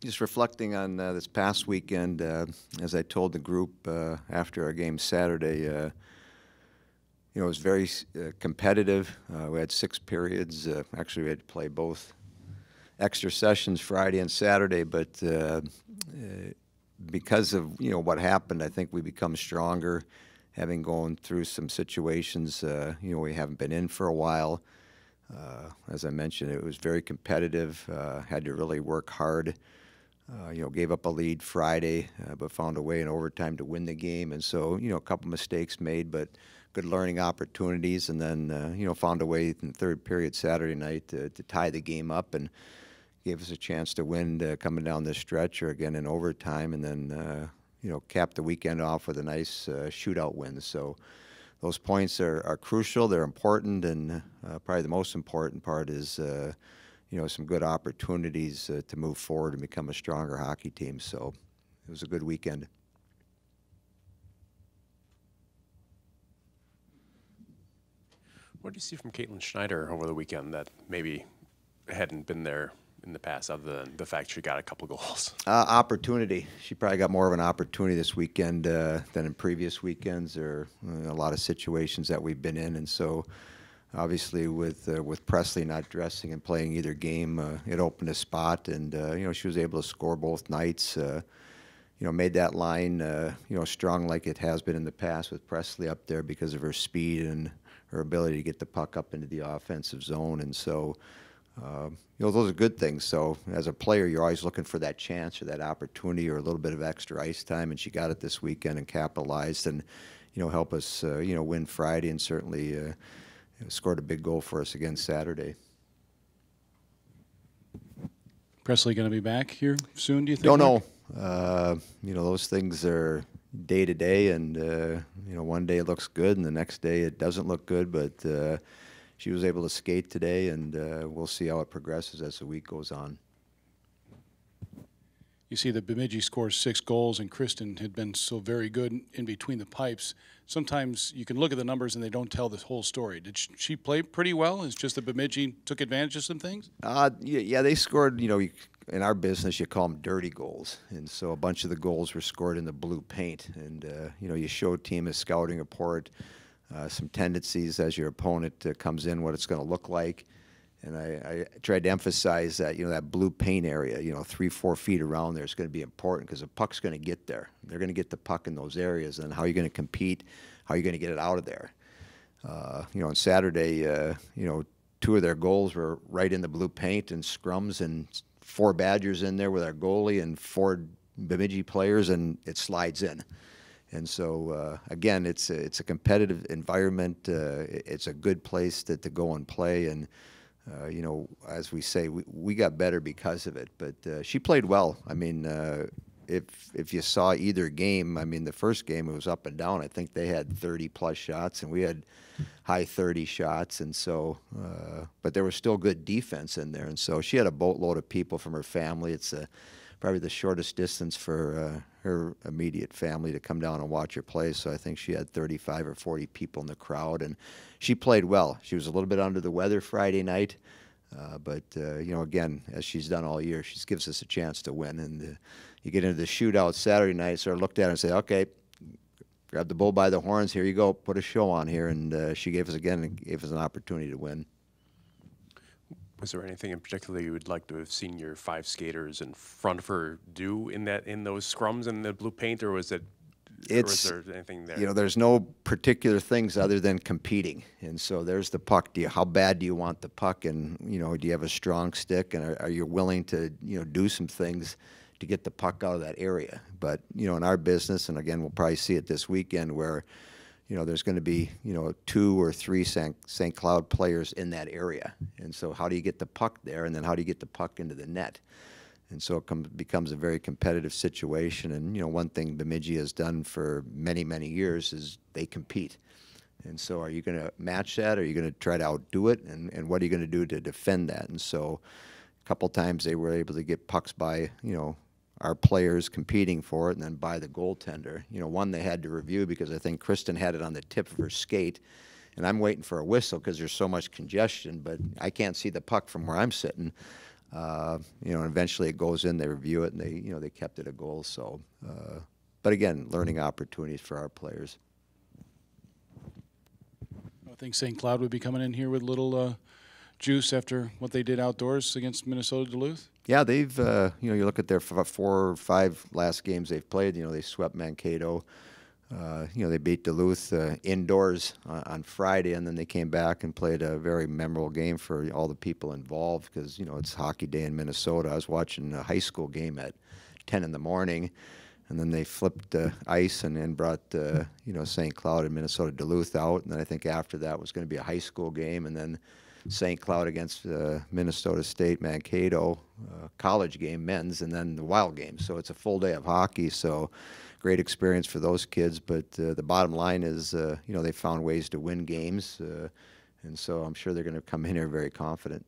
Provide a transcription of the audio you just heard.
Just reflecting on this past weekend, as I told the group after our game Saturday, it was very competitive. We had 6 periods. Actually, we had to play both extra sessions Friday and Saturday, but because of what happened, I think we become stronger, having gone through some situations we haven't been in for a while. As I mentioned, it was very competitive. Had to really work hard. Gave up a lead Friday, but found a way in overtime to win the game. And so, a couple mistakes made, but good learning opportunities. And then, found a way in the third period Saturday night to tie the game up and gave us a chance to win coming down this stretch or again in overtime. And then, capped the weekend off with a nice shootout win. So those points are crucial. They're important. And probably the most important part is some good opportunities to move forward and become a stronger hockey team. So it was a good weekend. What did you see from Caitlin Schneider over the weekend that maybe hadn't been there in the past, other than the fact she got a couple goals? Opportunity. She probably got more of an opportunity this weekend than in previous weekends or a lot of situations that we've been in. And so obviously with Presley not dressing and playing either game, it opened a spot, and she was able to score both nights. Made that line strong like it has been in the past with Presley up there because of her speed and her ability to get the puck up into the offensive zone. And so those are good things. So as a player, you're always looking for that chance or that opportunity or a little bit of extra ice time, and she got it this weekend and capitalized and help us win Friday, and certainly scored a big goal for us again Saturday. Presley going to be back here soon, do you think? Don't know. Those things are day to day, and one day it looks good and the next day it doesn't look good, but she was able to skate today, and we'll see how it progresses as the week goes on. You see that Bemidji scores 6 goals, and Kristen had been so very good in between the pipes. Sometimes you can look at the numbers and they don't tell the whole story. Did she play pretty well? It's just that Bemidji took advantage of some things? Yeah, they scored, in our business you call them dirty goals. And so a bunch of the goals were scored in the blue paint. And, you show a team a scouting report, some tendencies as your opponent comes in, what it's going to look like. And I tried to emphasize that, that blue paint area, 3-4 feet around there is going to be important because the puck's going to get there. They're going to get the puck in those areas, and how are you going to compete? How are you going to get it out of there? On Saturday, 2 of their goals were right in the blue paint and scrums, and 4 Badgers in there with our goalie and 4 Bemidji players, and it slides in. And so, again, it's a competitive environment. It's a good place to go and play, and as we say, we got better because of it. But she played well. I mean, if you saw either game, I mean, the first game it was up and down. I think they had 30-plus shots, and we had high 30 shots. And so, but there was still good defense in there. And so she had a boatload of people from her family. It's probably the shortest distance for her immediate family to come down and watch her play. So I think she had 35 or 40 people in the crowd, and she played well. She was a little bit under the weather Friday night, but again, as she's done all year, she gives us a chance to win. And you get into the shootout Saturday night, so I looked at her and said, okay, grab the bull by the horns, here you go, put a show on here. And she gave us an opportunity to win. Was there anything in particular you would like to have seen your 5 skaters in front of her do in those scrums in the blue paint, or was there anything there? There's no particular things other than competing. And so there's the puck. How bad do you want the puck? And, do you have a strong stick? And are you willing to, do some things to get the puck out of that area? But, in our business, and again, we'll probably see it this weekend where, there's going to be, 2 or 3 St. Cloud players in that area. And so how do you get the puck there? And then how do you get the puck into the net? And so it becomes a very competitive situation. And, one thing Bemidji has done for many, many years is they compete. And so are you going to match that? Are you going to try to outdo it? And what are you going to do to defend that? And so a couple times they were able to get pucks by, our players competing for it, and then by the goaltender. One they had to review because I think Kristen had it on the tip of her skate, and I'm waiting for a whistle because there's so much congestion, but I can't see the puck from where I'm sitting. You know, and eventually it goes in, they review it, and they kept it a goal. So, but again, learning opportunities for our players. I think St. Cloud would be coming in here with a little juice after what they did outdoors against Minnesota Duluth. Yeah, they've, you know, you look at their 4 or 5 last games they've played, you know, they swept Mankato. You know, they beat Duluth indoors on Friday, and then they came back and played a very memorable game for all the people involved because, you know, it's hockey day in Minnesota. I was watching a high school game at 10 in the morning, and then they flipped the ice and then brought, you know, St. Cloud and Minnesota Duluth out. And then I think after that was going to be a high school game, and then St. Cloud against Minnesota State, Mankato, college game, men's, and then the Wild game. So it's a full day of hockey. So great experience for those kids. But the bottom line is, you know, they found ways to win games. And so I'm sure they're going to come in here very confident.